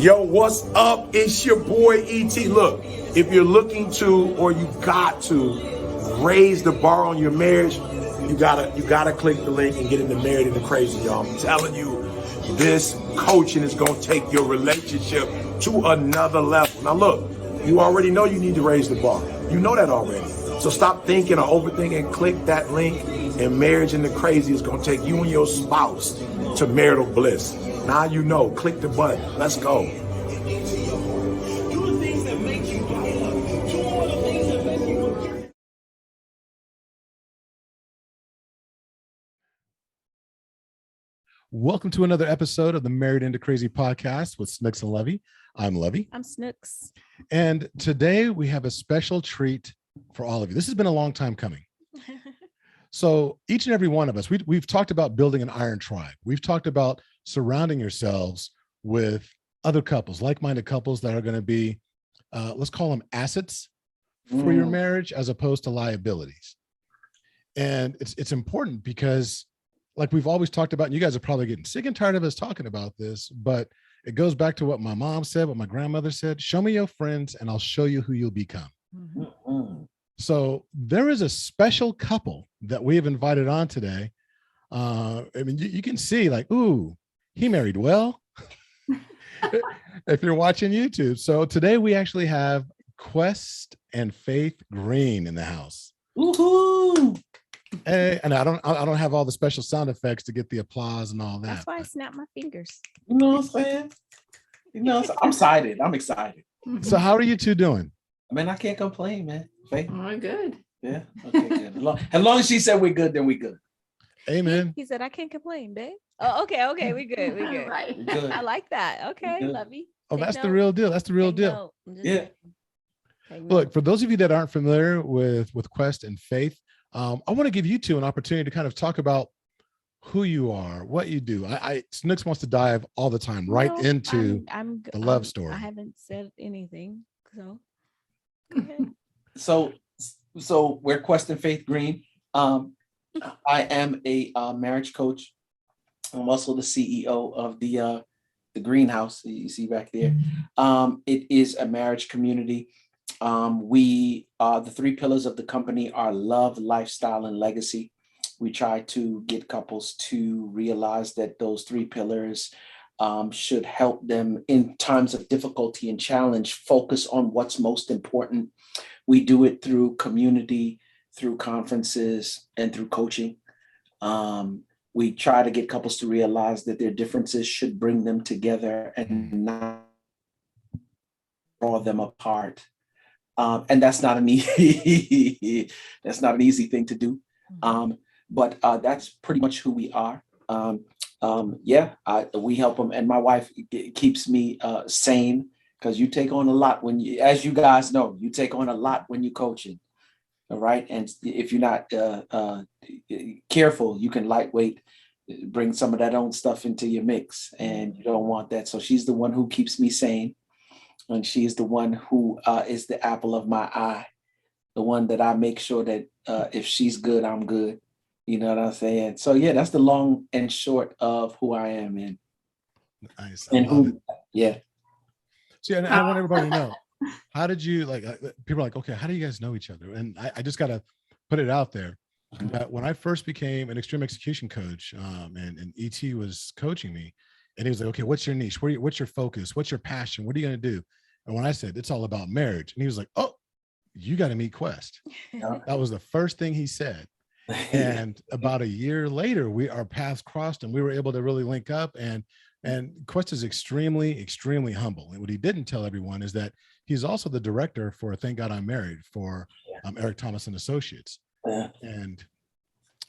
Yo, what's up? It's your boy E.T. Look, if you're looking to or you got to raise the bar on your marriage, you gotta click the link and get into Married into Crazy, y'all. I'm telling you, this coaching is gonna take your relationship to another level. Now look, you already know you need to raise the bar. You know that already. So stop thinking or overthinking and click that link, and Marriage into Crazy is gonna take you and your spouse to marital bliss. Now you know, click the button. Let's go. Welcome to another episode of the Married into Crazy podcast with Snooks and Lovey. I'm Lovey. I'm Snooks. And today we have a special treat for all of you. This has been a long time coming. So each and every one of us, we've talked about building an iron tribe. We've talked about surrounding yourselves with other couples, like-minded couples that are going to be, let's call them assets for your marriage as opposed to liabilities. And it's important because, like we've always talked about, and you guys are probably getting sick and tired of us talking about this, but it goes back to what my mom said, what my grandmother said: show me your friends and I'll show you who you'll become. Mm-hmm. So there is a special couple that we have invited on today. I mean, you can see like, ooh, he married well, if you're watching YouTube. So today we actually have Quest and Faith Green in the house. Woohoo! Hey, and I don't have all the special sound effects to get the applause and all that. That's why I snap my fingers. You know what I'm saying? You know, I'm excited. I'm excited. So how are you two doing? I mean, I can't complain, man. Faith? Oh, good. Yeah. Okay, good. As long as she said we're good, then we good. Amen. He said, I can't complain, babe. Oh, okay. We good. Right. We're good. I like that. Okay, Lovey. Oh, that's the real deal. That's the real deal. Yeah. Look, for those of you that aren't familiar with Quest and Faith, I want to give you two an opportunity to kind of talk about who you are, what you do. Snooks wants to dive all the time into the love story. I haven't said anything, so go ahead. So we're Quest and Faith Green. I am a marriage coach. I'm also the CEO of the greenhouse you see back there. It is a marriage community. We the three pillars of the company are love, lifestyle, and legacy. We try to get couples to realize that those three pillars should help them in times of difficulty and challenge, focus on what's most important. We do it through community, through conferences, and through coaching. We try to get couples to realize that their differences should bring them together and not draw them apart. And that's not an easy thing to do. But that's pretty much who we are. We help them, and my wife keeps me sane, because you take on a lot when you, as you guys know, you take on a lot when you're coaching. All right, and if you're not careful, you can lightweight bring some of that own stuff into your mix, and you don't want that. So she's the one who keeps me sane. And she's the one who is the apple of my eye, the one that I make sure that if she's good, I'm good. You know what I'm saying? So yeah, that's the long and short of who I am. And nice. And who, yeah. So yeah, I want everybody to know, how did you, like, people are like, okay, how do you guys know each other? And I just got to put it out there that when I first became an extreme execution coach, and ET was coaching me, and he was like, okay, what's your niche? What's your focus? What's your passion? What are you going to do? And when I said, it's all about marriage, and he was like, oh, you got to meet Quest. That was the first thing he said. And about a year later, our paths crossed, and we were able to really link up. And Quest is extremely, extremely humble. And what he didn't tell everyone is that he's also the director for Thank God I'm Married for Eric Thomas and Associates. And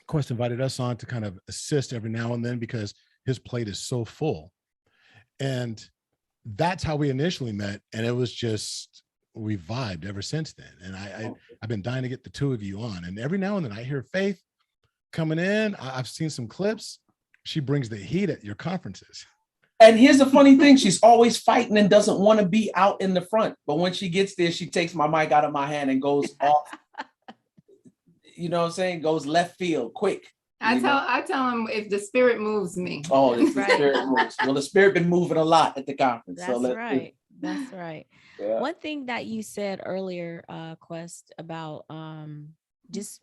Quest invited us on to kind of assist every now and then because his plate is so full. And that's how we initially met. And it was just, we vibed ever since then. And I've been dying to get the two of you on. And every now and then I hear Faith coming in. I've seen some clips. She brings the heat at your conferences. And here's the funny thing. She's always fighting and doesn't want to be out in the front. But when she gets there, she takes my mic out of my hand and goes off. You know what I'm saying? Goes left field quick. I tell him if the spirit moves me. Oh, it's the Right. spirit moves. Well, the spirit been moving a lot at the conference. That's so right. That's right. Yeah. One thing that you said earlier, Quest, about just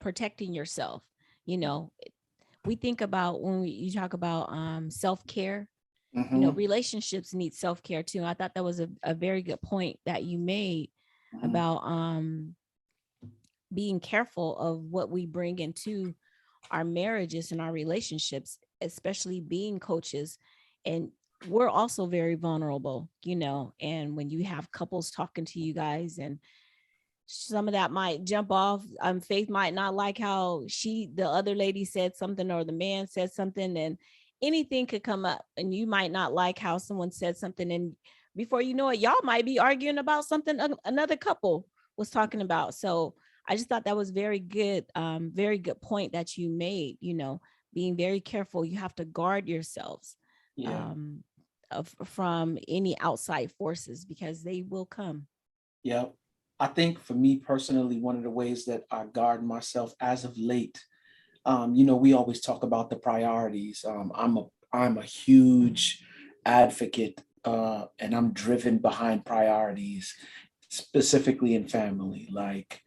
protecting yourself. You know, we think about when you talk about self-care, you know, Mhm, relationships need self-care too. I thought that was a very good point that you made mhm. about being careful of what we bring into our marriages and our relationships, especially being coaches. And we're also very vulnerable, you know, and when you have couples talking to you guys, and some of that might jump off. Faith might not like how the other lady said something, or the man said something, and anything could come up, and you might not like how someone said something, and before you know it, y'all might be arguing about something another couple was talking about. So I just thought that was very good point that you made. You know, being very careful. You have to guard yourselves Yeah. um, from any outside forces, because they will come. Yeah. I think for me personally, one of the ways that I guard myself as of late, we always talk about the priorities. I'm a huge advocate, and I'm driven behind priorities, specifically in family. Like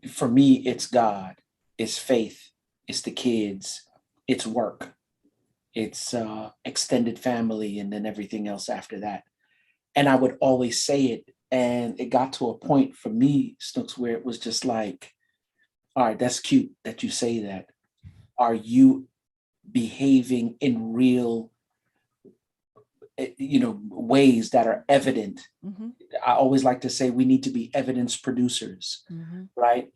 for me, it's God, it's faith, it's the kids, it's work, it's extended family, and then everything else after that. And I would always say it. And it got to a point for me, Snooks, where it was just like, all right, that's cute that you say that. Are you behaving in real, ways that are evident? Mm-hmm. I always like to say we need to be evidence producers, Mm-hmm. right?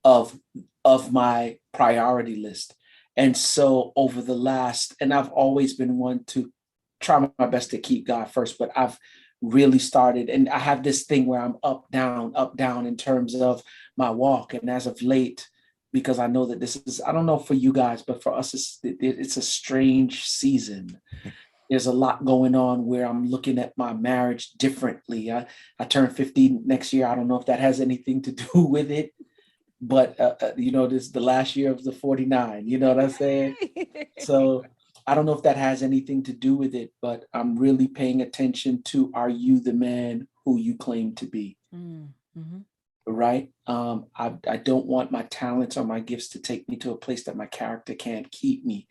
Of my priority list. And so over the last, and I've always been one to try my best to keep God first, but I've really started, and I have this thing where I'm up, down in terms of my walk. And as of late, because I know that this is, I don't know for you guys, but for us, it's a strange season. There's a lot going on where I'm looking at my marriage differently. I turn 50 next year. I don't know if that has anything to do with it, but this is the last year of the 49. You know what I'm saying? So I don't know if that has anything to do with it, but I'm really paying attention to, are you the man who you claim to be? Mm-hmm. Right? I don't want my talents or my gifts to take me to a place that my character can't keep me.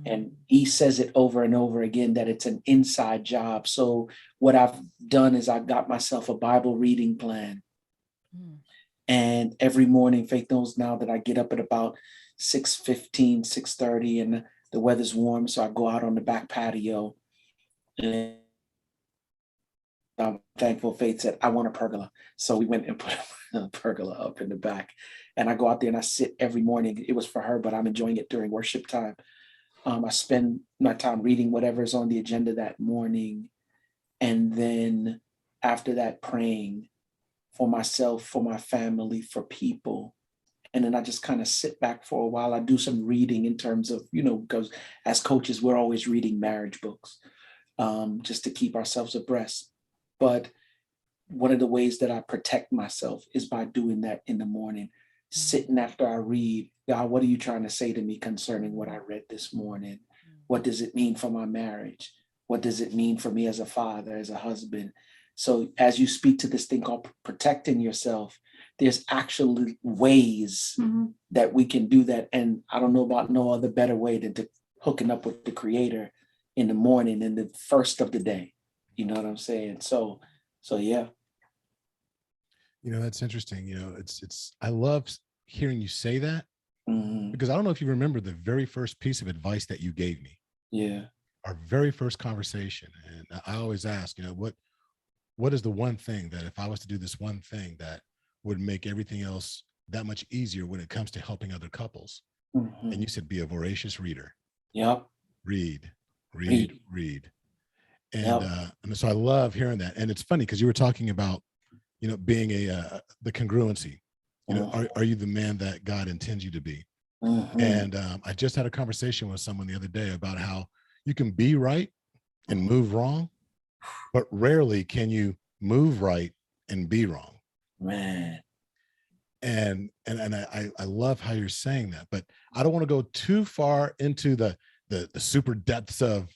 And he says it over and over again that it's an inside job. So what I've done is I've got myself a Bible reading plan. And every morning, Faith knows now that I get up at about 6:15, 6:30, and the weather's warm. So I go out on the back patio. And I'm thankful Faith said, I want a pergola. So we went and put a pergola up in the back. And I go out there and I sit every morning. It was for her, but I'm enjoying it during worship time. I spend my time reading whatever's on the agenda that morning. And then after that, praying for myself, for my family, for people. And then I just kind of sit back for a while. I do some reading in terms of, because as coaches, we're always reading marriage books, just to keep ourselves abreast. But one of the ways that I protect myself is by doing that in the morning, sitting after I read. God, what are you trying to say to me concerning what I read this morning? What does it mean for my marriage? What does it mean for me as a father, as a husband? So as you speak to this thing called protecting yourself, there's actually ways that we can do that. And I don't know about no other better way than to hooking up with the Creator in the morning, in the first of the day. You know what I'm saying? So yeah. That's interesting. I love hearing you say that, because I don't know if you remember the very first piece of advice that you gave me. Yeah. Our very first conversation. And I always ask, what is the one thing that if I was to do this one thing that would make everything else that much easier when it comes to helping other couples? And you said, be a voracious reader. Yep. Read. Yep. And so I love hearing that. And it's funny because you were talking about, being the congruency. Are you the man that God intends you to be? And I just had a conversation with someone the other day about how you can be right and move wrong, but rarely can you move right and be wrong. Man. I love how you're saying that, but I don't want to go too far into the super depths of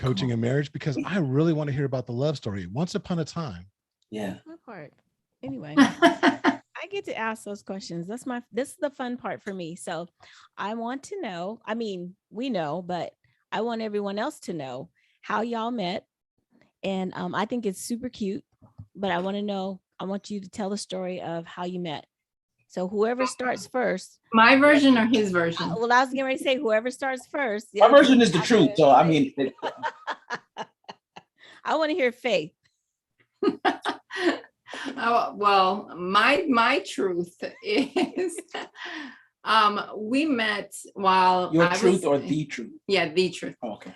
coaching a marriage, because I really want to hear about the love story. Once upon a time. Yeah. My part. Anyway, I get to ask those questions. This is the fun part for me. So I want to know, I mean, we know, but I want everyone else to know how y'all met. And I think it's super cute, but I want you to tell the story of how you met. So whoever starts first. My version or his version? Well, I was getting ready to say whoever starts first. My version is the truth. So, I mean. I want to hear Faith. Well, my truth is we met while Your truth or the truth? Yeah, the truth. Oh, okay.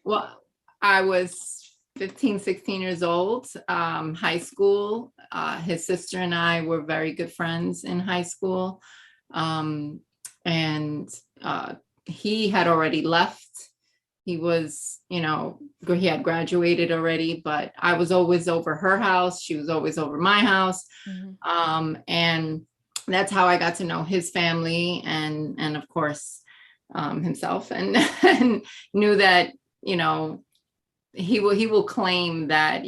Well, I was 15, 16 years old, high school. His sister and I were very good friends in high school. And he had already left. He was, he had graduated already, but I was always over her house. She was always over my house. Mm-hmm. And that's how I got to know his family and of course, himself, and knew that, he will claim that,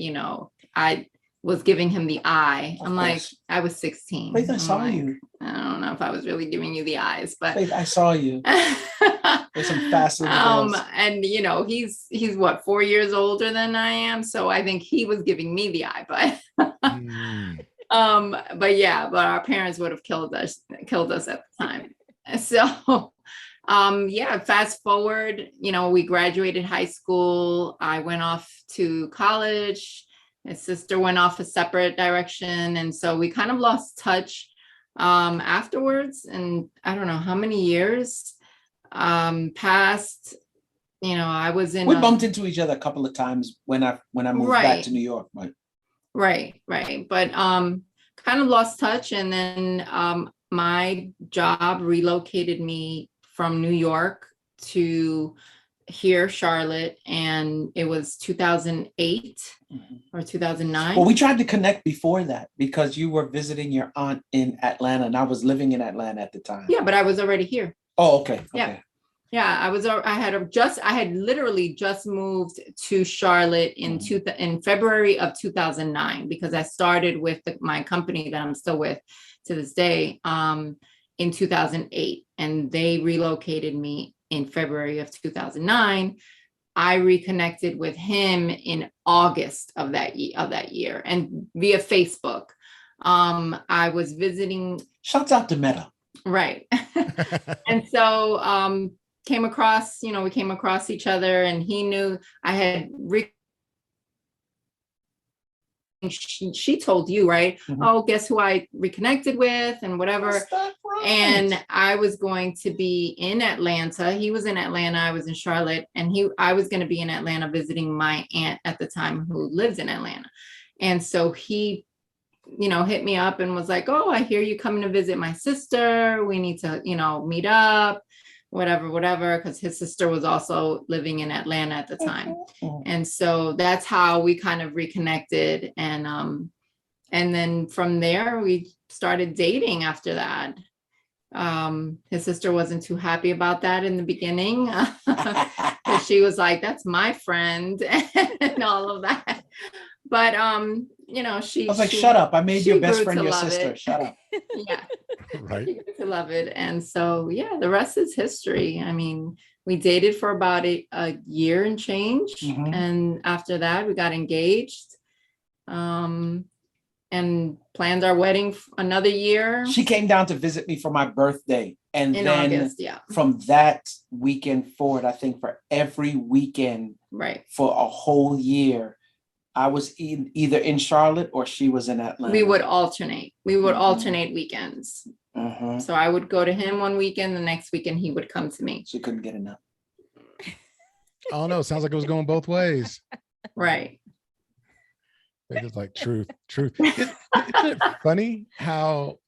I was giving him the eye. I'm like, I was 16. Faith, I saw you. I don't know if I was really giving you the eyes, but Faith, I saw you. There's some fascinating girls. And he's what, 4 years older than I am, so I think he was giving me the eye, but but our parents would have killed us at the time. So fast forward, we graduated high school. I went off to college. His sister went off a separate direction, and so we kind of lost touch afterwards. And I don't know how many years passed. I was in. We bumped into each other a couple of times when I moved back to New York. Right. But kind of lost touch, and then my job relocated me from New York to here, Charlotte, and it was 2008 or 2009. Well, we tried to connect before that because you were visiting your aunt in Atlanta, and I was living in Atlanta at the time. Yeah, but I was already here. Oh, okay. Yeah, I had literally just moved to Charlotte in February of 2009, because I started with my company that I'm still with to this day in 2008, and they relocated me in February of 2009. I reconnected with him in August of that year, and via Facebook. I was visiting. Shouts out to Meta. Right. And so we came across each other, and he knew I had she told you, right? Mm-hmm. Oh, guess who I reconnected with and whatever. Right? And I was going to be in Atlanta. He was in Atlanta. I was in Charlotte, and I was going to be in Atlanta visiting my aunt at the time who lives in Atlanta. And so he, hit me up and was like, oh, I hear you coming to visit my sister. We need to, meet up, whatever, because his sister was also living in Atlanta at the time. And so that's how we kind of reconnected. And then from there, we started dating after that. His sister wasn't too happy about that in the beginning. She was like, that's my friend and all of that. But, I was like, shut up. I made your best friend your sister. Shut up. Yeah. Right. She grew to love it. And so, the rest is history. I mean, we dated for about a year and change. Mm-hmm. And after that, we got engaged. And planned our wedding another year. She came down to visit me for my birthday. And in then August, from that weekend forward, I think for every weekend for a whole year, I was either in Charlotte or she was in Atlanta. We would alternate. Alternate weekends. Mm-hmm. So I would go to him one weekend, the next weekend he would come to me. She couldn't get enough. Oh no, it sounds like it was going both ways. Right. It's like truth. Isn't it funny how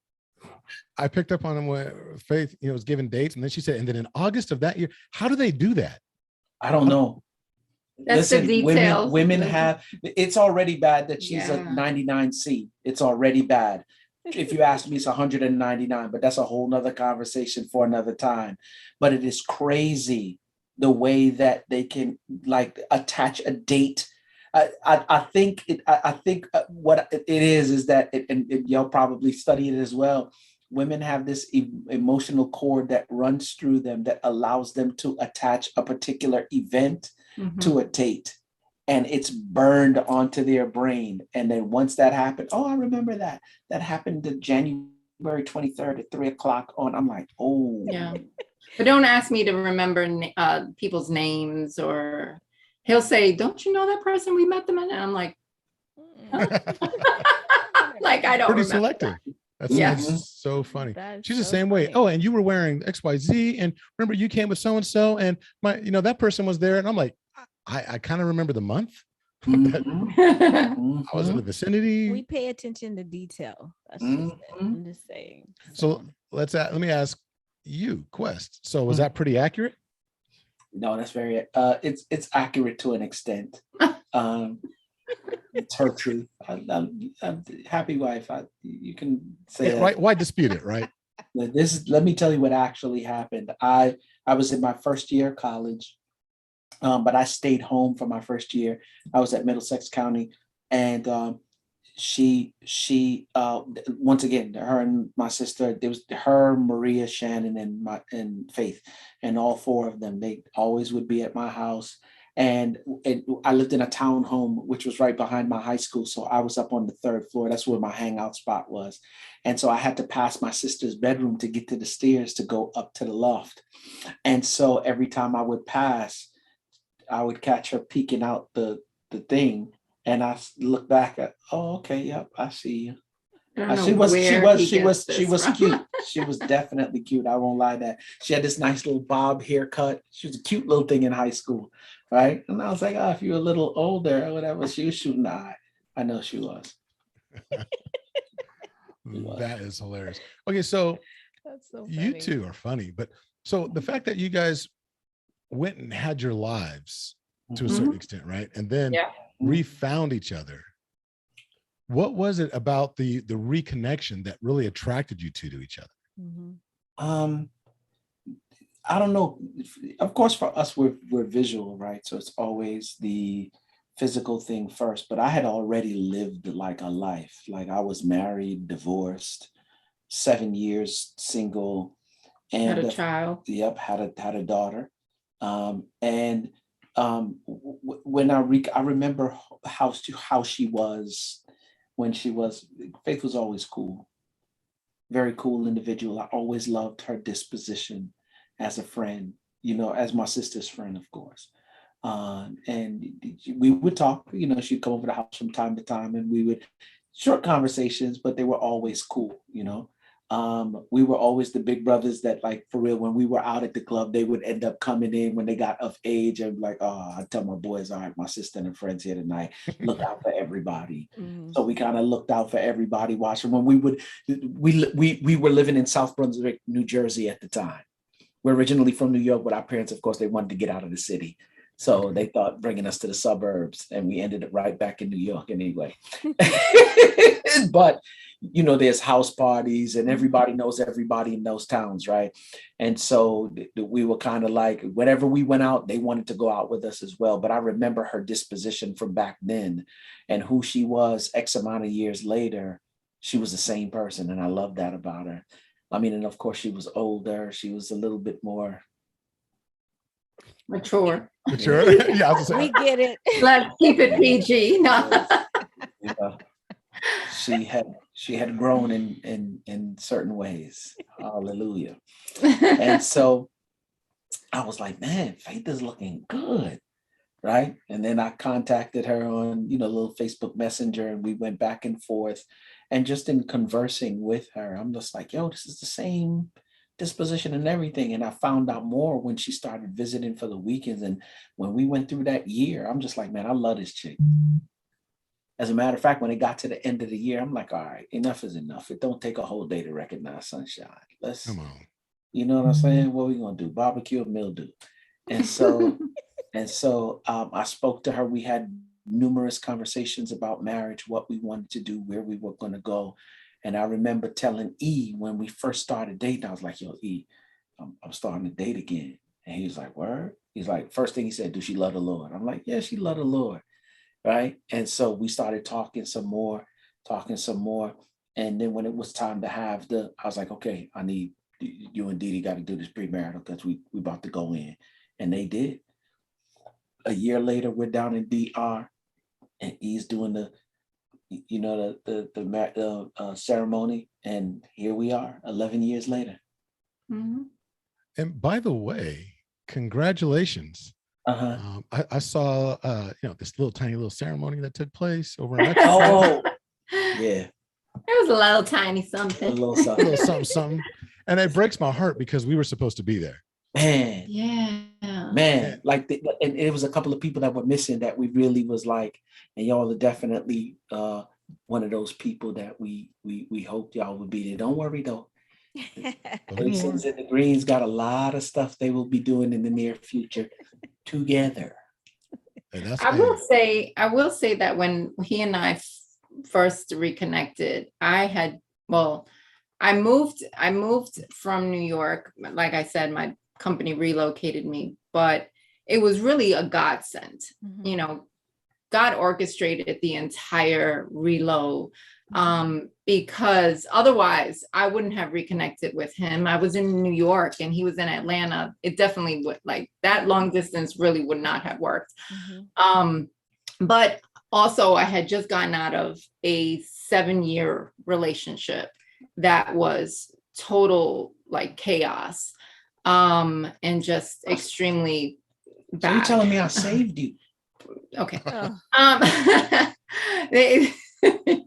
I picked up on him when Faith, was given dates, and then she said, and then in August of that year, how do they do that? I don't know. That's the detail. Women have, it's already bad that she's a 99C. It's already bad. If you ask me, it's 199, but that's a whole nother conversation for another time. But it is crazy the way that they can like attach a date. I think what it is that, and y'all probably study it as well. Women have this emotional cord that runs through them that allows them to attach a particular event to a date, and it's burned onto their brain. And then once that happened, oh, I remember that happened to January 23rd at 3:00 on. I'm like, oh, Yeah. But don't ask me to remember people's names, or he'll say, don't you know that person? We met them. And I'm like, huh? Like, I don't Pretty remember. selective. That's, Yeah. that's so funny. That's She's the so same way. funny. Oh, and you were wearing XYZ, and remember you came with so and so, and that person was there, and I'm like, I kind of remember the month. I was in the vicinity. We pay attention to detail. That's just it. I'm just saying. So let me ask you, Quest. So was that pretty accurate? No, that's very it's accurate to an extent. It's her truth. I'm happy wife. You can say Yeah, that. right. Why dispute it, right? Let me tell you what actually happened. I was in my first year of college, but I stayed home for my first year. I was at Middlesex County, and she once again, her and my sister, there was her, Maria, Shannon, and Faith, and all four of them, they always would be at my house. And I lived in a townhome which was right behind my high school, so I was up on the third floor. That's where my hangout spot was. And so I had to pass my sister's bedroom to get to the stairs to go up to the loft. And so every time I would pass, I would catch her peeking out the thing, and I look back at, oh, okay, yep, I see you. She was cute. She was definitely cute. I won't lie that. She had this nice little bob haircut. She was a cute little thing in high school, right? And I was like, oh, if you're a little older or whatever, she was shooting the eye. I know she was. That is hilarious. Okay, so That's so you funny. two are funny, but so the fact that you guys went and had your lives to a certain extent, right? And then refound each other. What was it about the reconnection that really attracted you two to each other? I don't know. Of course, for us, we're visual, right? So it's always the physical thing first. But I had already lived like a life. Like I was married, divorced, 7 years single, and Had a child. Yep, had a daughter. When I remember how she was when Faith was always cool, very cool individual. I always loved her disposition as a friend, as my sister's friend, of course. And we would talk, she'd come over the house from time to time, and we would short conversations, but they were always cool, we were always the big brothers that, like, for real, when we were out at the club, they would end up coming in when they got of age and like, oh, I tell my boys, all right, my sister and her friends here tonight, look out for everybody. So we kind of looked out for everybody, watching when we were living in South Brunswick, New Jersey at the time. We're originally from New York, but our parents, of course, they wanted to get out of the city. So they thought bringing us to the suburbs, and we ended up right back in New York anyway. But, there's house parties and everybody knows everybody in those towns, right? And so we were kind of like, whenever we went out, they wanted to go out with us as well. But I remember her disposition from back then and who she was X amount of years later. She was the same person, and I love that about her. I mean, and of course, she was older. She was a little bit more mature. Yeah, I was We get it. Let's keep it PG. No. She had grown in certain ways. Hallelujah. And so I was like, man, Faith is looking good, right? And then I contacted her on, little Facebook Messenger, and we went back and forth. And just in conversing with her, I'm just like, yo, this is the same disposition and everything. And I found out more when she started visiting for the weekends. And when we went through that year, I'm just like, man, I love this chick. As a matter of fact, when it got to the end of the year, I'm like, all right, enough is enough. It don't take a whole day to recognize sunshine. Let's, come on. You know what I'm saying? What are we gonna do? Barbecue or mildew? And so, I spoke to her. We had numerous conversations about marriage, what we wanted to do, where we were going to go. And I remember telling E when we first started dating, I was like, yo, E, I'm starting to date again. And he was like, word? He's like, first thing he said, do she love the Lord? I'm like, yeah, she love the Lord. Right. And so we started talking some more. And then when it was time to have I was like, okay, I need you and Dee got to do this premarital because we about to go in. And they did. A year later, we're down in B.A.R. and he's doing the ceremony. And here we are 11 years later. Mhm. And by the way, congratulations. Uh-huh. I saw this tiny little ceremony that took place over in Mexico. Oh, yeah. It was a little tiny A something. little A something. little something, something. And it breaks my heart because we were supposed to be there. Man. Yeah. Man, like and it was a couple of people that were missing that we really was like, and y'all are definitely one of those people that we hoped y'all would be there. Don't worry though. Masons and the Greens got a lot of stuff they will be doing in the near future together. I will say that when he and I first reconnected, I moved from New York. Like I said, my company relocated me, but it was really a godsend. Mhm. You know, God orchestrated the entire reload, because otherwise I wouldn't have reconnected with him. I was in New York and he was in Atlanta. It definitely would, like, that long distance really would not have worked. Mhm. But also I had just gotten out of a 7-year relationship that was total like chaos, and just extremely So bad. you're telling me I saved you? Okay. Oh.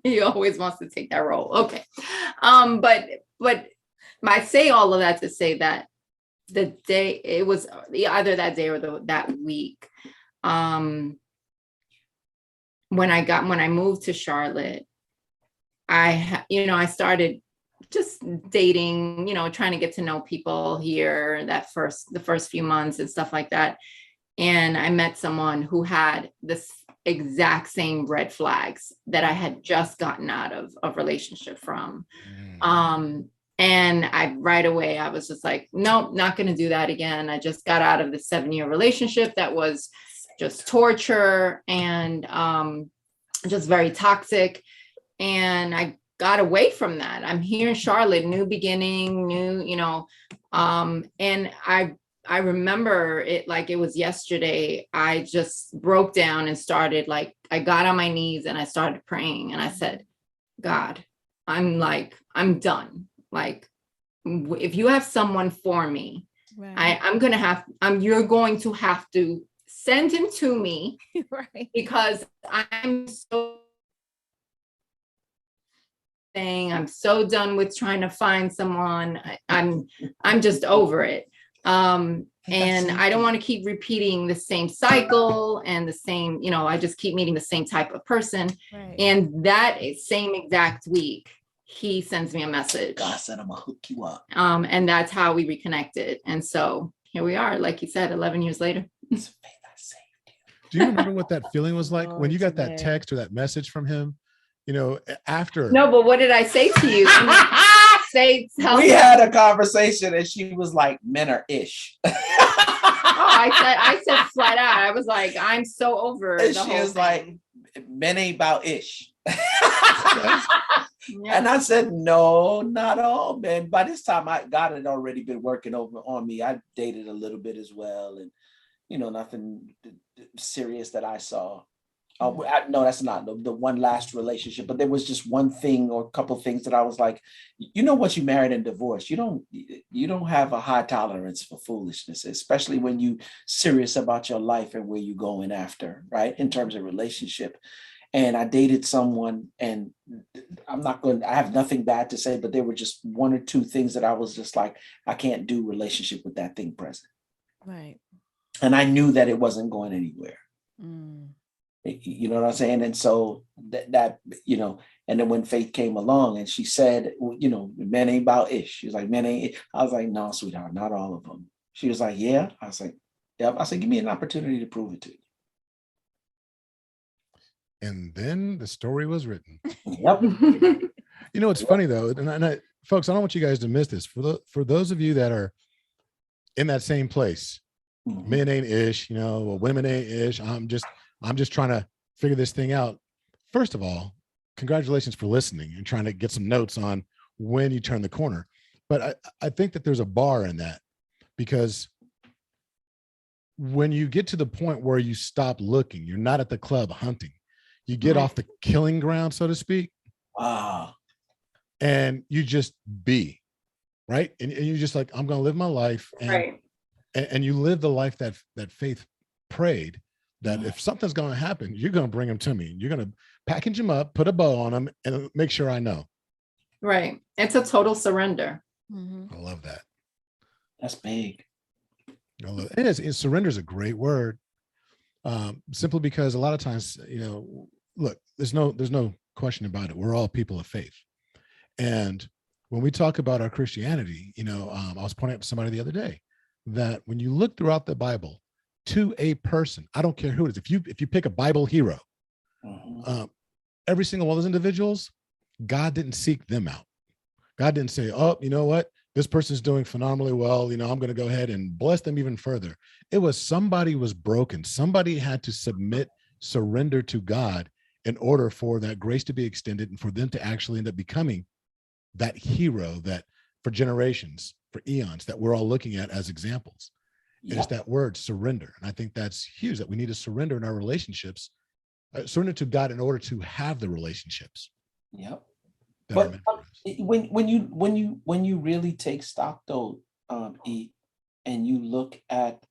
He always wants to take that role. Okay. But I say all of that to say that the day, it was either that day or that week, when I moved to Charlotte, I started just dating, trying to get to know people here the first few months and stuff like that. And I met someone who had this exact same red flags that I had just gotten out of a relationship from. And right away, I was just like, nope, not going to do that again. I just got out of the 7-year relationship that was just torture and just very toxic. And I got away from that. I'm here in Charlotte, new beginning, and I remember it like it was yesterday. I just broke down and started, like, I got on my knees and I started praying and I said, God, I'm done. Like, if you have someone for me, Right. you're going to have to send him to me, Right. because I'm so done with trying to find someone. I'm just over it. And I don't want to keep repeating the same cycle and the same, I just keep meeting the same type of person. Right. And that same exact week, he sends me a message. God said, I'm gonna hook you up. And that's how we reconnected. And so here we are, like you said, 11 years later. It's faith I saved you. Do you remember what that feeling was like when you got that Lord, text or that message from him? After. No, but what did I say to you? We had a conversation and she was like, men are ish. I said flat out, I was like, I'm so over And the she whole was thing. like, men ain't about ish. Yeah. And I said, no, not all men. By this time, God had already been working over on me. I dated a little bit as well. And, nothing serious that I saw. No, that's not the one last relationship, but there was just one thing or a couple of things that I was like, once you married and divorced, you don't have a high tolerance for foolishness, especially when you serious about your life and where you're going after, right? In terms of relationship. And I dated someone, and I have nothing bad to say, but there were just one or two things that I was just like, I can't do relationship with that thing present. Right. And I knew that it wasn't going anywhere. Mm. You know what I'm saying? And so that and then when Faith came along and she said, men ain't about ish. She was like, men ain't. I was like, no, sweetheart, not all of them. She was like, yeah. I was like, yep. I said, give me an opportunity to prove it to you. And then the story was written. Yep. You know, it's funny though, folks, I don't want you guys to miss this. For those of you that are in that same place, men ain't ish, you know, well, women ain't ish. I'm just trying to figure this thing out. First of all, congratulations for listening and trying to get some notes on when you turn the corner. But I think that there's a bar in that, because when you get to the point where you stop looking, you're not at the club hunting, you get off the killing ground, so to speak. Wow. And you just be, right? And you're just like, I'm going to live my life. And, and you live the life that Faith prayed, that if something's going to happen, you're going to bring them to me. You're going to package them up, put a bow on them, and make sure I know. Right. It's a total surrender. I love that. That's big. It is. Surrender is a great word. Simply because a lot of times, you know, look, there's no question about it. We're all people of faith. And when we talk about our Christianity, you know, I was pointing out to somebody the other day that when you look throughout the Bible to a person, I don't care who it is, if you pick a Bible hero, every single one of those individuals, God didn't seek them out. God didn't say, oh, you know what? This person's doing phenomenally well. You know, I'm going to go ahead and bless them even further. It was somebody was broken. Somebody had to surrender to God in order for that grace to be extended and for them to actually end up becoming that hero that for generations, for eons, that we're all looking at as examples. Yep. It's that word surrender. And I think that's huge, that we need to surrender in our relationships, surrender to God in order to have the relationships. Yep. But when you really take stock though, E, and you look at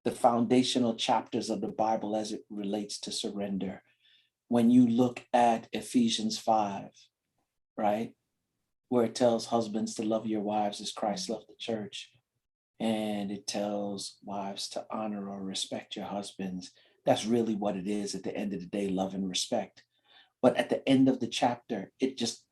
the foundational chapters of the Bible as it relates to surrender, when you look at Ephesians 5, right, where it tells husbands to love your wives as Christ loved the church, and it tells wives to honor or respect your husbands. That's really what it is at the end of the day, love and respect. But at the end of the chapter, it just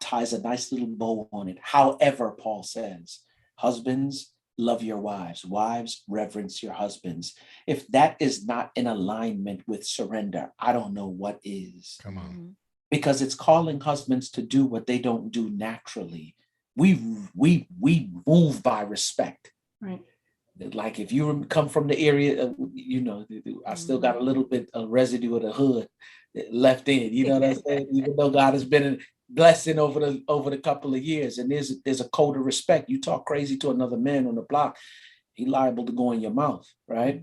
ties a nice little bow on it. However, Paul says, husbands, love your wives. Wives, reverence your husbands. If that is not in alignment with surrender, I don't know what is. Come on. Because it's calling husbands to do what they don't do naturally. We move by respect. Right. Like if you come from the area of, you know, I still got a little bit of residue of the hood left in, you know what I'm saying? Even though God has been a blessing over the couple of years, and there's a code of respect. You talk crazy to another man on the block, he liable to go in your mouth, right?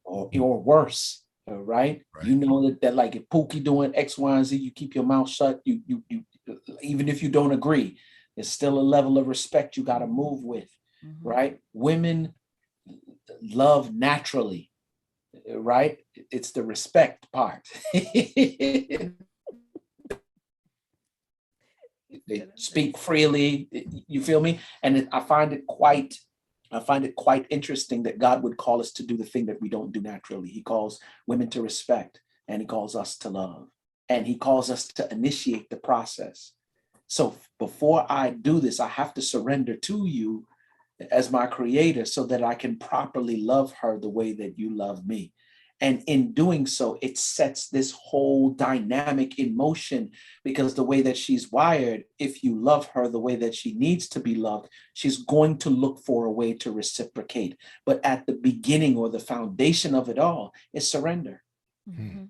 Or worse, right? You know that like if Pookie doing X, Y, and Z, you keep your mouth shut. You even if you don't agree, there's still a level of respect you got to move with, right? Women love naturally, right? It's the respect part. They speak freely, you feel me? And I find it quite interesting that God would call us to do the thing that we don't do naturally. He calls women to respect, and he calls us to love, and he calls us to initiate the process. So before I do this, I have to surrender to you as my creator so that I can properly love her the way that you love me. And in doing so, it sets this whole dynamic in motion, because the way that she's wired, if you love her the way that she needs to be loved, she's going to look for a way to reciprocate. But at the beginning or the foundation of it all is surrender. I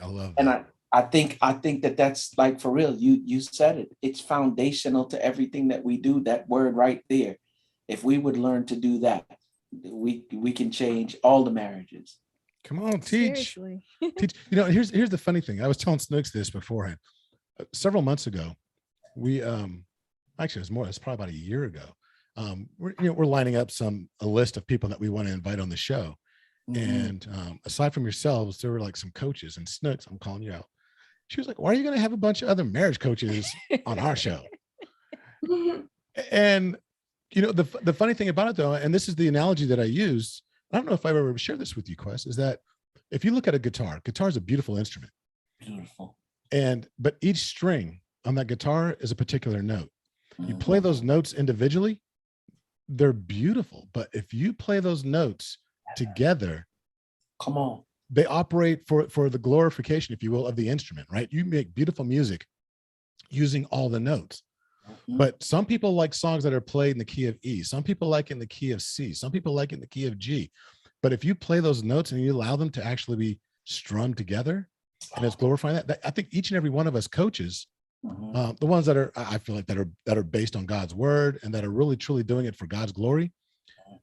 love that. And I think that that's like, for real, you said it. It's foundational to everything that we do, that word right there. If we would learn to do that, we can change all the marriages. Come on, teach. Teach. You know, here's the funny thing. I was telling Snooks this beforehand. Several months ago, we actually it's probably about a year ago. We're lining up a list of people that we want to invite on the show. And aside from yourselves, there were like some coaches, and Snooks, I'm calling you out. She was like, why are you going to have a bunch of other marriage coaches on our show? And you know, the funny thing about it though, and this is the analogy that I use, I don't know if I've ever shared this with you, Quest, is that if you look at a guitar is a beautiful instrument. Beautiful. But each string on that guitar is a particular note. You play those notes individually, they're beautiful. But if you play those notes together, come on, they operate for the glorification, if you will, of the instrument, right? You make beautiful music using all the notes. But some people like songs that are played in the key of E. Some people like in the key of C. Some people like in the key of G. But if you play those notes and you allow them to actually be strummed together, and it's glorifying that, I think each and every one of us coaches, the ones that are, I feel like that are based on God's word and that are really truly doing it for God's glory,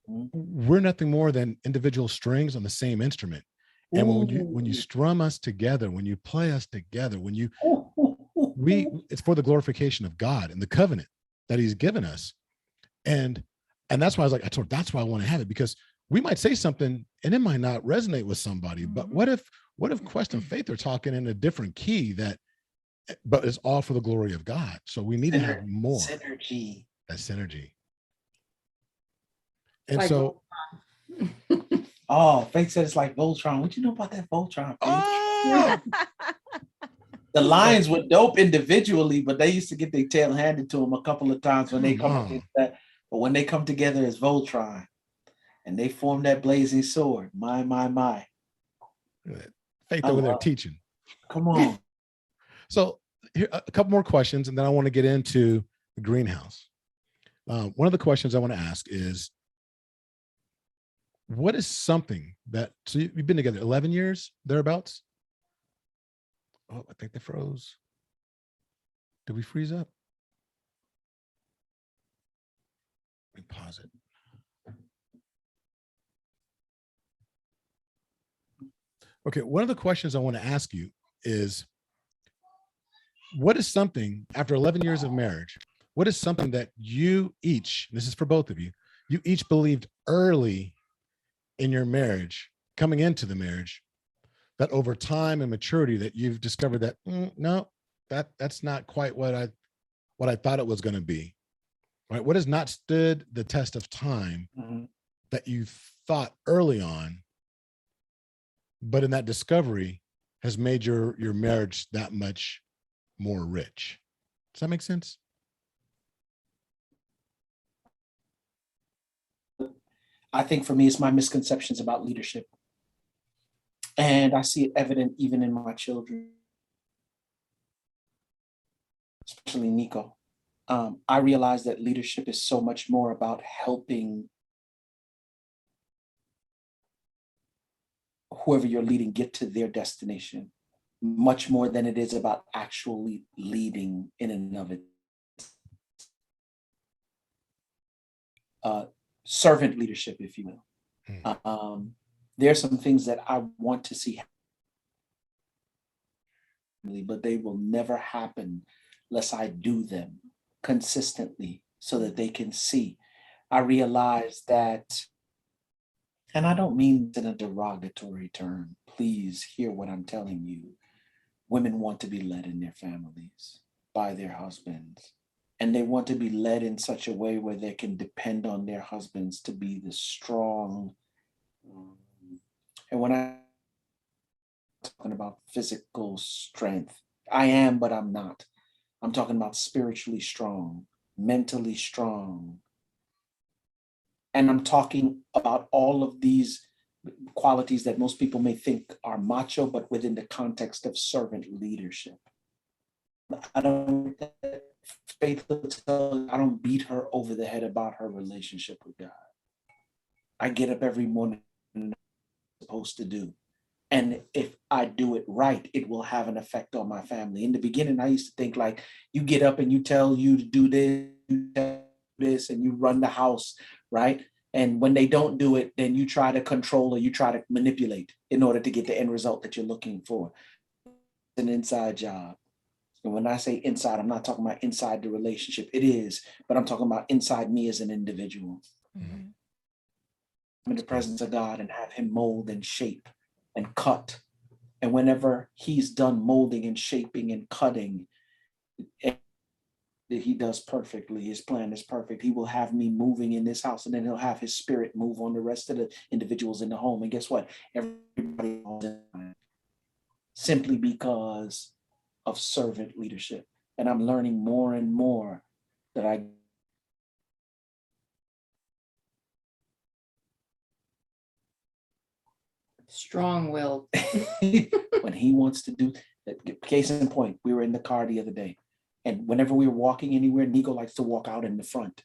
we're nothing more than individual strings on the same instrument. And when you strum us together, when you play us together, when you it's for the glorification of God and the covenant that he's given us. And that's why I was like, that's why I want to have it, because we might say something and it might not resonate with somebody. But what if Quest and Faith are talking in a different key but it's all for the glory of God. So we need to have more synergy. That synergy. And Like so Faith said it's like Voltron. What you know about that Voltron, Faith? oh, The Lions were dope individually, but they used to get their tail handed to them a couple of times when they come against that. But when they come together as Voltron and they form that blazing sword, my. Faith over there teaching. Come on. So here, a couple more questions, and then I want to get into the greenhouse. One of the questions I want to ask is, what is something that, so you've been together 11 years, thereabouts? Oh, I think they froze. Did we freeze up? Let me pause it. Okay, one of the questions I want to ask you is, what is something, after 11 years of marriage, what is something that you each, this is for both of you, you each believed early in your marriage, coming into the marriage, that over time and maturity that you've discovered that, no, that's not quite what I thought it was going to be, right? What has not stood the test of time that you thought early on, but in that discovery has made your marriage that much more rich? Does that make sense? I think for me, it's my misconceptions about leadership. And I see it evident even in my children, especially Nico. I realize that leadership is so much more about helping whoever you're leading get to their destination, much more than it is about actually leading in and of it. Servant leadership, if you will. There are some things that I want to see happen, but they will never happen unless I do them consistently so that they can see. I realize that, and I don't mean it in a derogatory term, please hear what I'm telling you. Women want to be led in their families by their husbands, and they want to be led in such a way where they can depend on their husbands to be the strong. And when I'm talking about physical strength, I am, but I'm not. I'm talking about spiritually strong, mentally strong. And I'm talking about all of these qualities that most people may think are macho, but within the context of servant leadership. I don't beat her over the head about her relationship with God. I get up every morning and I'm supposed to do. And if I do it right, it will have an effect on my family. In the beginning, I used to think like, you get up and you tell you to do this, and you run the house, right? And when they don't do it, then you try to control or you try to manipulate in order to get the end result that you're looking for. It's an inside job. And when I say inside, I'm not talking about inside the relationship. It is, but I'm talking about inside me as an individual. I'm in the presence of God and have him mold and shape and cut. And whenever he's done molding and shaping and cutting, that he does perfectly, his plan is perfect. He will have me moving in this house, and then he'll have his spirit move on the rest of the individuals in the home. And guess what? Everybody, simply because of servant leadership. And I'm learning more and more that I strong-willed. when he wants to do that. Case in point, we were in the car the other day, And whenever we were walking anywhere, Nico likes to walk out in the front.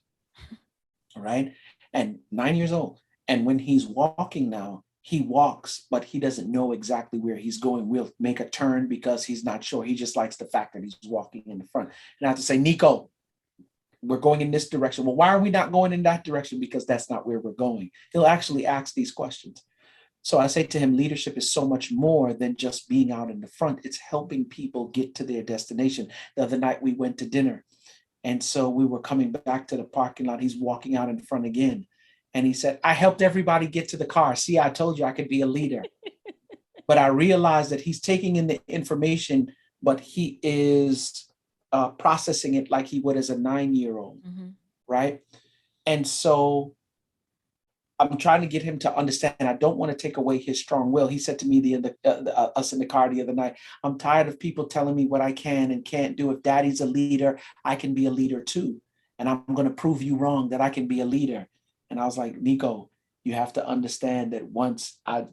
All right. And 9 years old. And when he's walking now, he walks, but he doesn't know exactly where he's going. We'll make a turn because he's not sure. He just likes the fact that he's walking in the front. And I have to say, Nico, we're going in this direction. Well, why are we not going in that direction? Because that's not where we're going. He'll actually ask these questions. So I say to him, leadership is so much more than just being out in the front. It's helping people get to their destination. The other night we went to dinner. And so we were coming back to the parking lot. He's walking out in front again. And he said, I helped everybody get to the car. See, I told you I could be a leader. But I realized that he's taking in the information, but he is processing it like he would as a 9-year-old, right? And so I'm trying to get him to understand. I don't want to take away his strong will. He said to me us in the car the other night, I'm tired of people telling me what I can and can't do. If daddy's a leader, I can be a leader too. And I'm going to prove you wrong that I can be a leader. And I was like, Nico, you have to understand that once I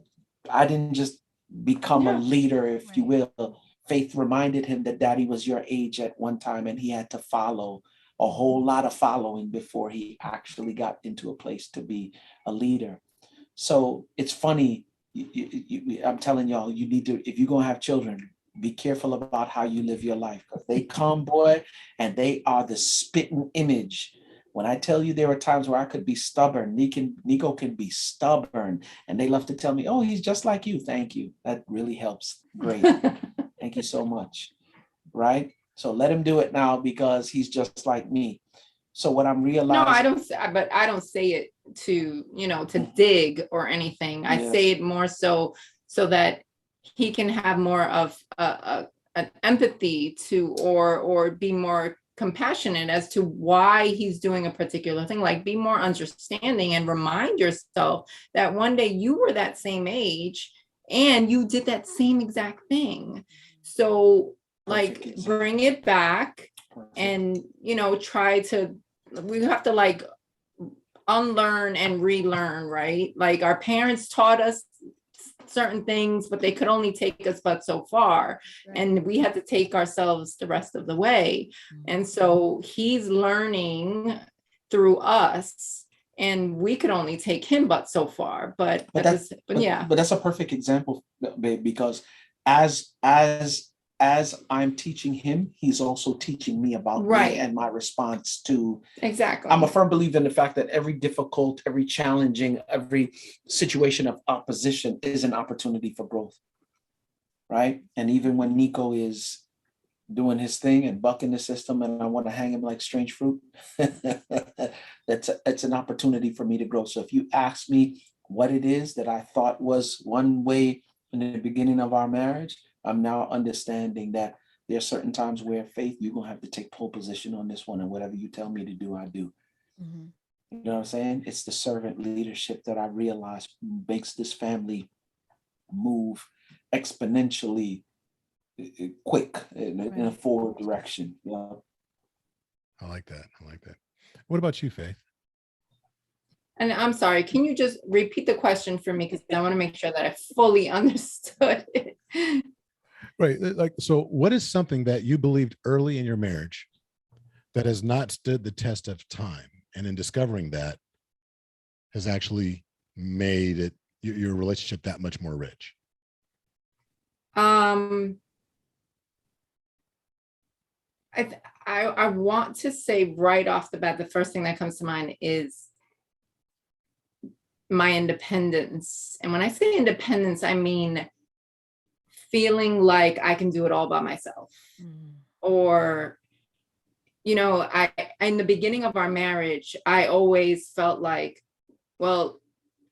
didn't just become a leader, if you will. Faith reminded him that daddy was your age at one time, and he had to follow a whole lot of following before he actually got into a place to be a leader. So it's funny. I'm telling y'all, you need to, if you're going to have children, be careful about how you live your life, because they come, boy, and they are the spitting image. When I tell you there are times where I could be stubborn, Nico can be stubborn, and they love to tell me, oh, he's just like you. Thank you. That really helps. Great. Thank you so much. Right? So let him do it now because he's just like me. So what I'm realizing. No, I don't say it to, to dig or anything. I say it more so that he can have more of an empathy to, or be more compassionate as to why he's doing a particular thing. Like, be more understanding and remind yourself that one day you were that same age and you did that same exact thing. So like, bring it back and, try to, we have to like unlearn and relearn, right? Like, our parents taught us certain things, but they could only take us but so far. Right. And we had to take ourselves the rest of the way. And so he's learning through us, and we could only take him but so far. But that's a perfect example, babe, because as I'm teaching him, he's also teaching me about me and my response to. Exactly. I'm a firm believer in the fact that every difficult, every challenging, every situation of opposition is an opportunity for growth. Right. And even when Nico is doing his thing and bucking the system and I want to hang him like strange fruit, it's an opportunity for me to grow. So if you ask me what it is that I thought was one way in the beginning of our marriage, I'm now understanding that there are certain times where, Faith, you're going to have to take pole position on this one, and whatever you tell me to do, I do. Mm-hmm. You know what I'm saying? It's the servant leadership that I realize makes this family move exponentially quick in a forward direction. You know? I like that. What about you, Faith? And I'm sorry, can you just repeat the question for me? Because I want to make sure that I fully understood it. Right. Like, so what is something that you believed early in your marriage that has not stood the test of time, and in discovering that has actually made it your relationship that much more rich? I want to say right off the bat, the first thing that comes to mind is my independence. And when I say independence, I mean feeling like I can do it all by myself. Or, I in the beginning of our marriage, I always felt like, well,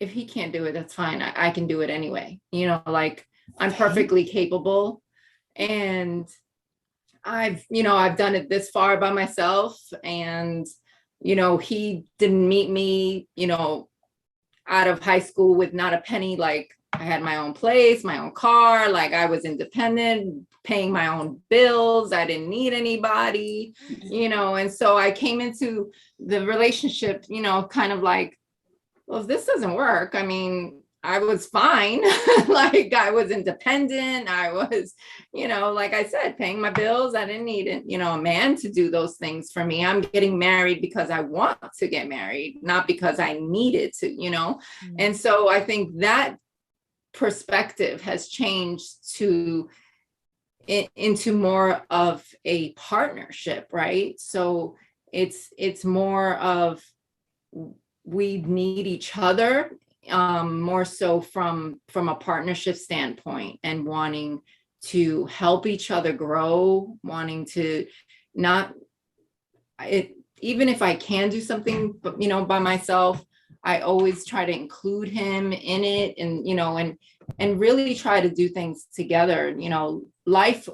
if he can't do it, that's fine. I can do it anyway. Like, I'm perfectly capable. And I've done it this far by myself. And, he didn't meet me, out of high school with not a penny. Like, I had my own place, my own car, like I was independent, paying my own bills. I didn't need anybody, and so I came into the relationship, kind of like, well, if this doesn't work, I mean, I was fine. Like I was independent. I was, like I said, paying my bills. I didn't need a man to do those things for me. I'm getting married because I want to get married, not because I needed to. And so I think that perspective has changed into more of a partnership, right? So it's more of we need each other, more so from a partnership standpoint, and wanting to help each other grow, wanting to not even if I can do something, but by myself, I always try to include him in it, and really try to do things together. Life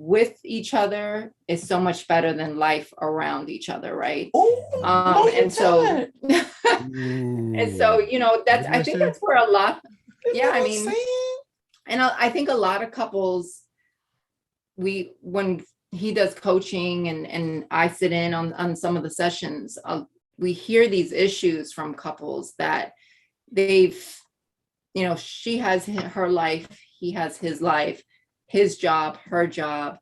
with each other is so much better than life around each other, right? And so and so that's, I think that's where a lot, I mean, and I think a lot of couples, when he does coaching and I sit in on some of the sessions, we hear these issues from couples that they've, she has her life, he has his life, his job, her job.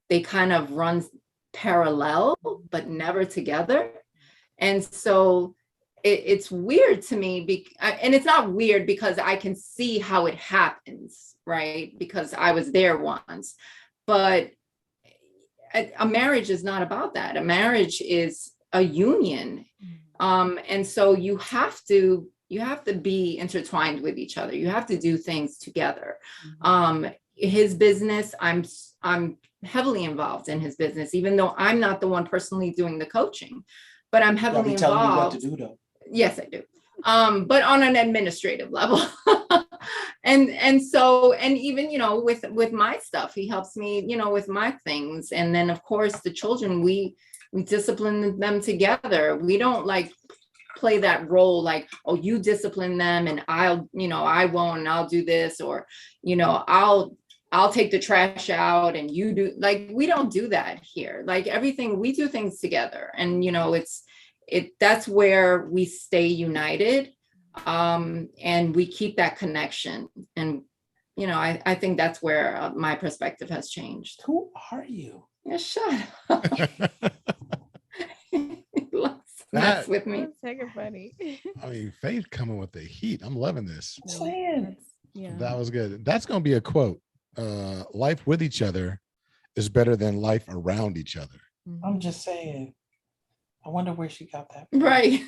They kind of run parallel, but never together. And so it's weird to me, and it's not weird because I can see how it happens, right? Because I was there once. But a marriage is not about that. A marriage is a union. And so you have to be intertwined with each other. You have to do things together. His business, I'm heavily involved in his business, even though I'm not the one personally doing the coaching, but I'm heavily involved. Telling me what to do though. Yes, I do. But on an administrative level. and so, and even, with my stuff, he helps me, with my things. And then of course the children, we discipline them together. We don't like play that role like, oh, you discipline them and I won't, and I'll do this, or, I'll take the trash out and you do, like, we don't do that here. Like everything, we do things together. And, that's where we stay united. And we keep that connection. And, I think that's where my perspective has changed. Who are you? Yeah, shut up. That's with me. Funny. I mean, Faith coming with the heat. I'm loving this. Yeah. That was good. That's going to be a quote. Life with each other is better than life around each other. I'm just saying. I wonder where she got that. Right.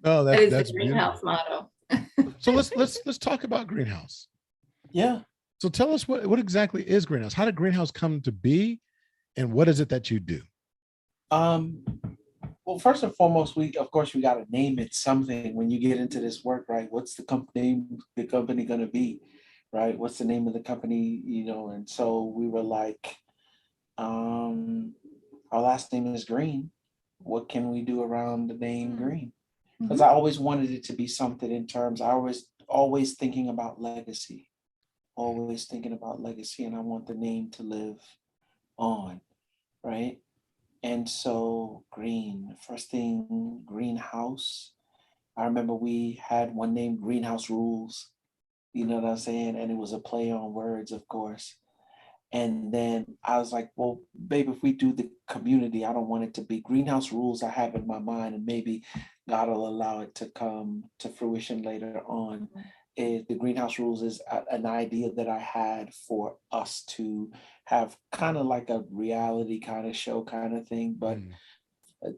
No, that is that's the greenhouse motto. So let's talk about greenhouse. Yeah. So tell us what exactly is greenhouse? How did greenhouse come to be, and what is it that you do? Well, first and foremost, we got to name it something when you get into this work, right? What's the company going to be, right? What's the name of the company, And so we were like, our last name is Green. What can we do around the name Green? Because I always wanted it to be something in terms, I was always thinking about legacy, and I want the name to live on, right? And so Green, first thing, greenhouse. I remember we had one named Greenhouse Rules, you know what I'm saying? And it was a play on words, of course. And then I was like, well, babe, if we do the community, I don't want it to be Greenhouse Rules. I have in my mind, and maybe God will allow it to come to fruition later on. The Greenhouse Rules is an idea that I had for us to have kind of like a reality kind of show kind of thing. But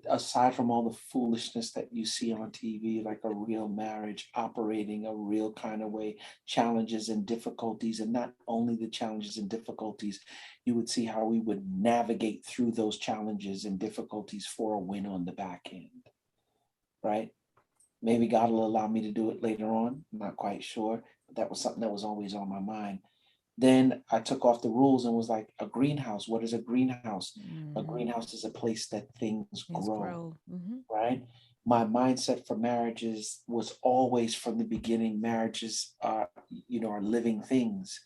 aside from all the foolishness that you see on TV, like a real marriage operating a real kind of way, challenges and difficulties, and not only the challenges and difficulties, you would see how we would navigate through those challenges and difficulties for a win on the back end, right? Maybe God will allow me to do it later on. I'm not quite sure, but that was something that was always on my mind. Then I took off the rules and was like, a greenhouse. What is a greenhouse? A greenhouse is a place that things grow. Right? My mindset for marriages was always from the beginning, marriages are living things.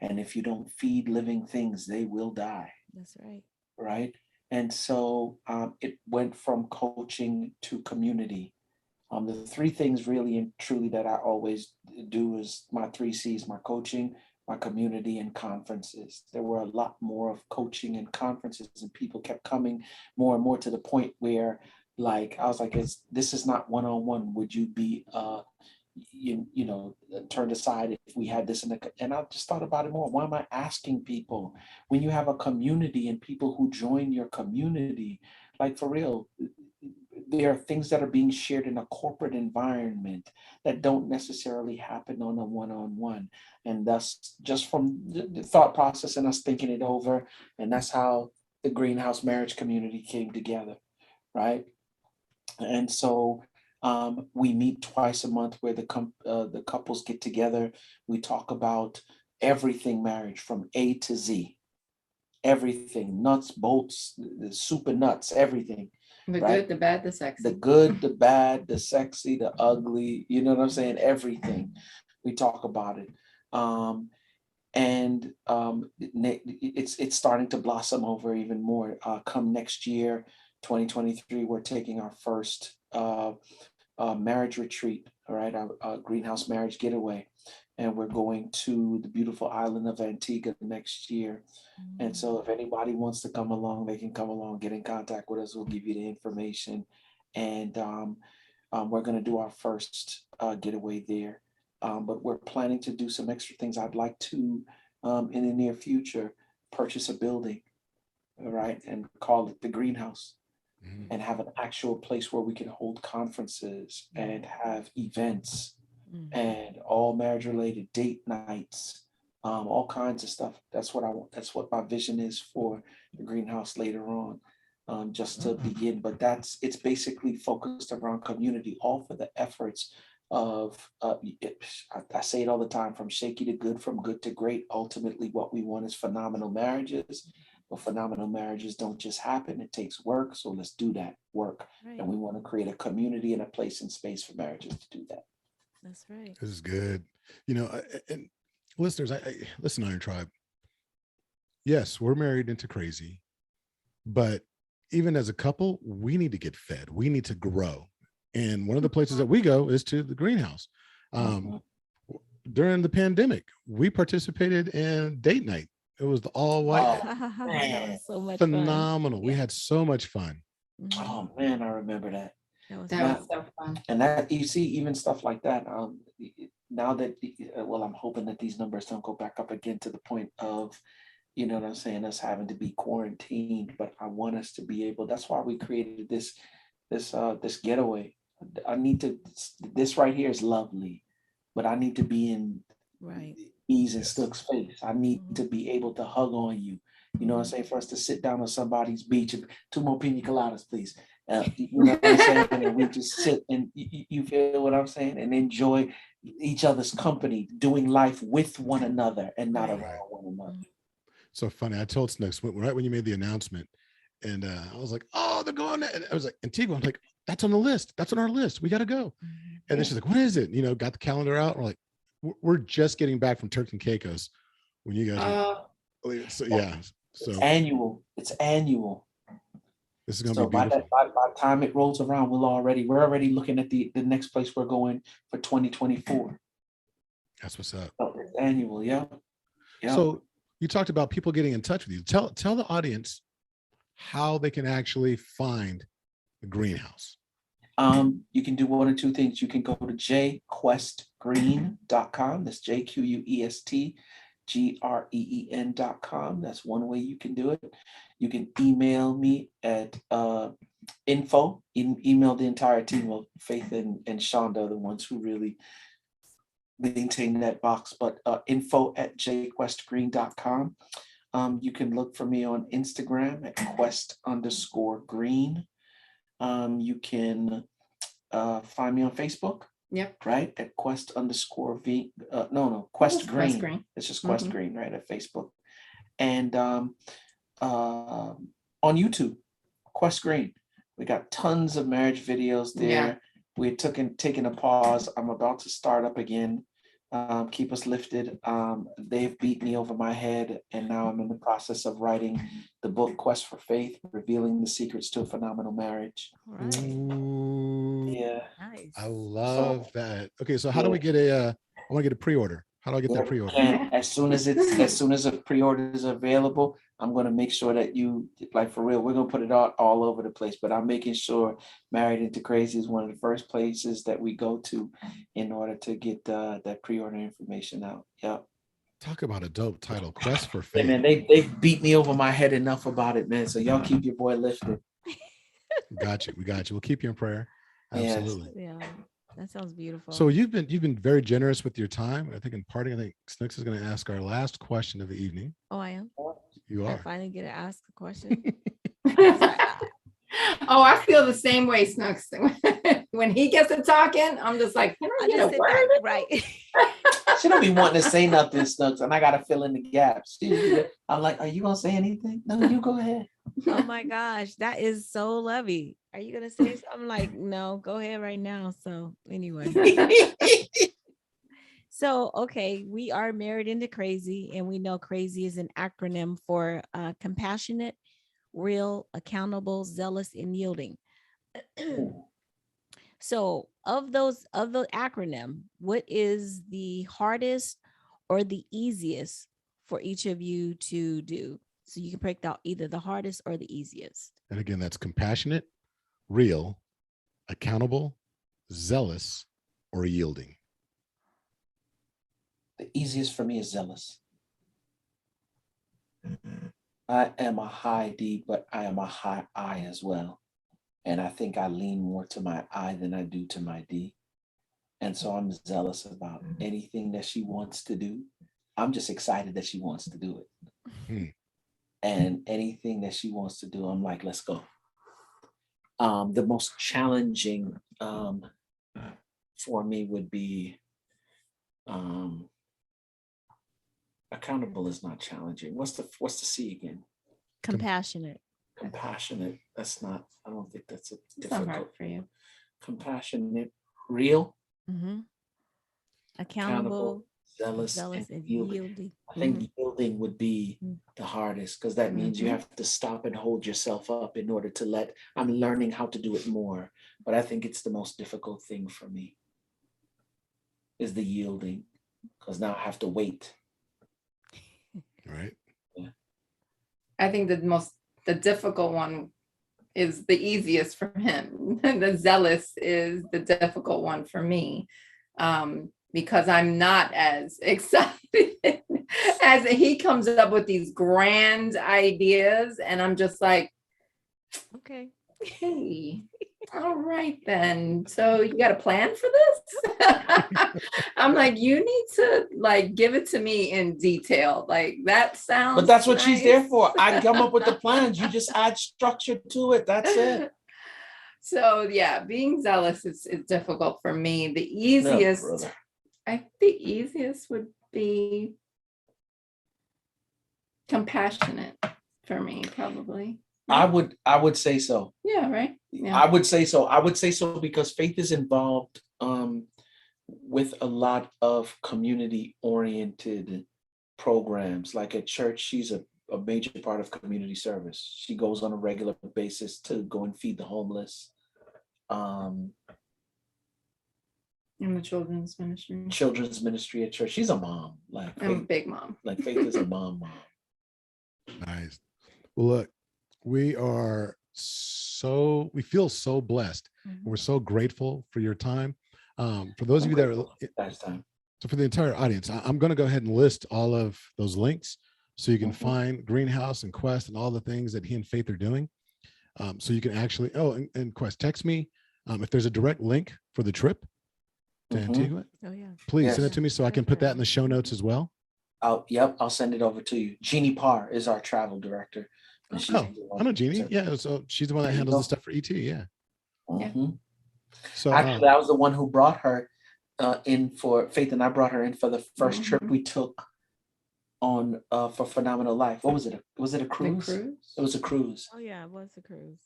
And if you don't feed living things, they will die. That's right. Right? And so it went from coaching to community. The three things really and truly that I always do is my three C's: my coaching, my community, and conferences. There were a lot more of coaching and conferences, and people kept coming more and more to the point where, like, I was like, this is not one-on-one. Would you be turned aside if we had this and I just thought about it more. Why am I asking people when you have a community and people who join your community? Like, for real, there are things that are being shared in a corporate environment that don't necessarily happen on a one-on-one. And thus, just from the thought process and us thinking it over, and that's how the greenhouse marriage community came together, right? And so we meet twice a month where the couples get together. We talk about everything marriage from A to Z, everything, nuts, bolts, the soup and nuts, everything. The right? good, the bad, the sexy. The good, the bad, the sexy, the ugly, you know what I'm saying? Everything. We talk about it. It's starting to blossom over even more. Come next year, 2023, we're taking our first marriage retreat, all right, our greenhouse marriage getaway. And we're going to the beautiful island of Antigua next year. And so if anybody wants to come along, they can come along, get in contact with us. We'll give you the information. And we're going to do our first getaway there. But we're planning to do some extra things. I'd like to, in the near future, purchase a building, all right, and call it the greenhouse. And have an actual place where we can hold conferences and have events and all marriage related date nights, all kinds of stuff. That's what I want. That's what my vision is for the greenhouse later on, just to begin. But it's basically focused around community, all for the efforts of, I say it all the time, from shaky to good, from good to great. Ultimately, what we want is phenomenal marriages. But phenomenal marriages don't just happen. It takes work. So let's do that work. Right. And we want to create a community and a place and space for marriages to do that. That's right. This is good. And listeners, I listen, Iron Tribe. Yes, we're married into crazy, but even as a couple, we need to get fed. We need to grow. And one of the places that we go is to the greenhouse. During the pandemic, we participated in date night. It was the all white. That was so much phenomenal. fun. We had so much fun. Oh man, I remember that. That was so fun. And that, you see, even stuff like that. Now that, well, I'm hoping that these numbers don't go back up again to the point of, you know what I'm saying, us having to be quarantined. But I want us to be able. That's why we created this getaway. I need to. This right here is lovely, but I need to be in Ease and Snooks' face. I need to be able to hug on you. You know what I'm saying? For us to sit down on somebody's beach, and 2 more pina coladas, please. You know what I'm saying? And we just sit and you feel what I'm saying, and enjoy each other's company, doing life with one another and not around one another. So funny. I told Snooks right when you made the announcement, and I was like, "Oh, they're going!" And I was like, "Antigua." I'm like, "That's on the list. That's on our list. We got to go." And then she's like, "What is it?" Got the calendar out. We're like, "We're just getting back from Turks and Caicos when you guys." So yeah. So It's annual. This is gonna be beautiful. By the time it rolls around, we're already looking at the next place we're going for 2024. That's what's up. So it's annual, yeah. So you talked about people getting in touch with you. Tell the audience how they can actually find the greenhouse. You can do one or two things. You can go to jquestgreen.com. That's JQUESTGREEN.com. That's one way you can do it. You can email me at info. Email the entire team. Well, Faith and Shonda are the ones who really maintain that box, but info@jquestgreen.com. You can look for me on Instagram at quest_green. You can find me on Facebook. Yep. Right, at quest_v. Quest Green. Quest Green. It's just Quest Green, right, at Facebook. And on YouTube, Quest Green. We got tons of marriage videos there. Yeah. We're taking a pause. I'm about to start up again Keep us lifted. They've beat me over my head, and now I'm in the process of writing the book Quest for Faith, revealing the secrets to a phenomenal marriage. All right. Ooh, Yeah. Nice. I love that. Okay, so how do we get I want to get a pre-order. How do I get that pre-order? And as soon as a pre-order is available, I'm gonna make sure that you, like, for real, we're gonna put it all over the place. But I'm making sure Married into Crazy is one of the first places that we go to in order to get that pre-order information out. Yep. Talk about a dope title, Quest for Yeah, Faith. man, they beat me over my head enough about it, man. So y'all keep your boy lifted. Got you. We got you. We'll keep you in prayer. Yes. Absolutely. Yeah, that sounds beautiful. So you've been very generous with your time. I think in parting, I think Snooks is going to ask our last question of the evening. oh, I am. You I are. finally get to ask a question. Oh, I feel the same way, Snooks. When he gets to talking, I'm just like, can I I get just a sit word? back, right? She don't be wanting to say nothing, Snooks, and I gotta fill in the gaps. I'm like, are you gonna say anything? No, you go ahead. Oh my gosh, that is so lovely. Are you gonna say something? I'm like, no, go ahead right now. So anyway. So, okay, we are married into crazy, and we know crazy is an acronym for compassionate, real, accountable, zealous, and yielding. So, of the acronym, what is the hardest or the easiest for each of you to do? So you can break out either the hardest or the easiest. And again, that's compassionate, real, accountable, zealous, or yielding. The easiest for me is zealous. I am a high D, but I am a high I as well. And I think I lean more to my I than I do to my D. And so I'm zealous about anything that she wants to do. I'm just excited that she wants to do it. Hmm. And anything that she wants to do, I'm like, let's go. The most challenging for me would be accountable is not challenging. What's the C again? Compassionate. Compassionate. That's not, I don't think that's a It's not hard difficult. for you. Compassionate, real, Mhm. accountable, Accountable, zealous, zealous, and and yielding. yielding. I think yielding would be Mhm. the hardest, because that means you Mhm. have to stop and hold yourself up in order to let, I'm learning how to do it more, but I think it's the most difficult thing for me is the yielding, because now I have to wait. Right. I think the difficult one is the easiest for him. The zealous is the difficult one for me, because I'm not as excited as he comes up with these grand ideas, and I'm just like, Okay. hey, all right then. So you got a plan for this? I'm like, you need to like give it to me in detail. Like that sounds. But that's what she's there nice. for. I come up with the plans. You just add structure to it. That's it. So yeah, being zealous is difficult for me. The No, easiest, brother. I think the easiest would be compassionate for me, probably. I would say so. Yeah, right. Yeah. I would say so. I would say so because faith is involved with a lot of community oriented programs. Like at church, she's a major part of community service. She goes on a regular basis to go and feed the homeless. In the children's ministry. Children's ministry at church. She's a mom. Like I'm a Faith, big mom. like Faith is a mom. Nice. Well, look, we feel so blessed. Mhm. We're so grateful for your time. For those of you that are, Last time. so for the entire audience, I'm going to go ahead and list all of those links so you can Mhm. find Greenhouse and Quest and all the things that he and Faith are doing. So you can actually, and Quest, text me if there's a direct link for the trip to Mhm. Antigua. Oh yeah. Please send Yes. it to me so I can put that in the show notes as well. I'll send it over to you. Jeannie Parr is our travel director. And she's Oh, the one- I know Jeannie. Yeah, so she's the one that There you handles the go. stuff for ET. Yeah. Mhm. So Actually, I was the one who brought her in for Faith, and I brought her in for the first trip Mhm. we took on for Phenomenal Life. What was it? Was it a The cruise? cruise. It was a cruise. Oh yeah, it was a cruise.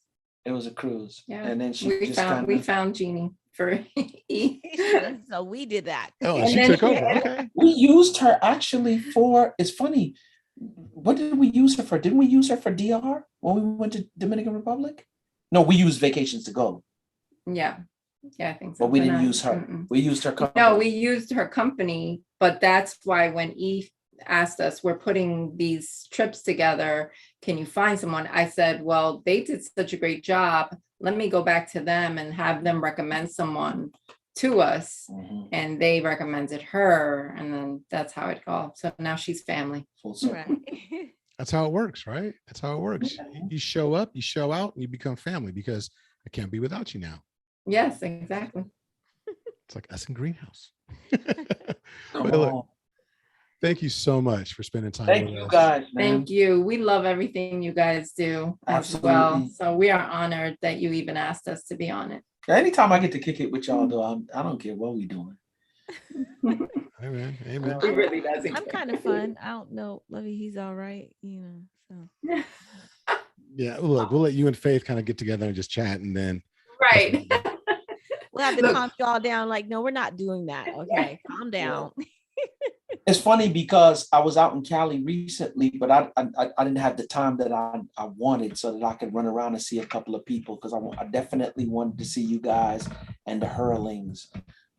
It was a cruise. Yeah. And then she We just we kinda, found Jeannie for E. So we did that. Oh, And she then took she over. had- Okay. we used her actually for, it's funny. What did we use her for? Didn't we use her for DR when we went to Dominican Republic? No, we used Vacations to Go, Yeah. Yeah, I think so. but we But didn't not- use her. mm-mm. We used her company. No, we used her company, but that's why when Eve asked us, we're putting these trips together, can you find someone? I said, well, they did such a great job. Let me go back to them and have them recommend someone to us. Mhm. And they recommended her, and then that's how it goes. So now she's family. Full circle. Right. That's how it works, right? That's how it works. You show up, you show out, and you become family because I can't be without you now. Yes, exactly. It's like us in Greenhouse. Come Well, look, on. thank you so much for spending time Thank with you us. guys, man. Thank you. We love everything you guys do as well. Absolutely. So we are honored that you even asked us to be on it. Anytime I get to kick it with y'all, though, I don't care what we doing. Amen. Amen. He really doesn't. I'm kind of fun. I don't know, Lovey, he's all right, you know. So Yeah. Look, we'll let you and Faith kind of get together and just chat, and then Right. we'll have to Look. calm y'all down. Like, no, we're not doing that. Okay, calm down. It's funny because I was out in Cali recently, but I didn't have the time that I wanted so that I could run around and see a couple of people because I definitely wanted to see you guys and the Hurlings,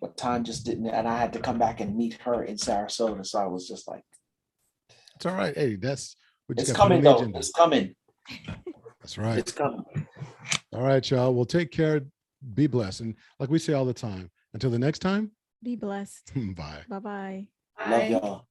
but time just didn't, and I had to come back and meet her in Sarasota. So I was just like, it's all right. Hey, that's we just it's gotta put it coming on the though. agenda. It's coming. That's right. It's coming. All right, y'all. Well, take care. Be blessed. And like we say all the time, until the next time, Be blessed. bye. Bye-bye. Love Bye. y'all.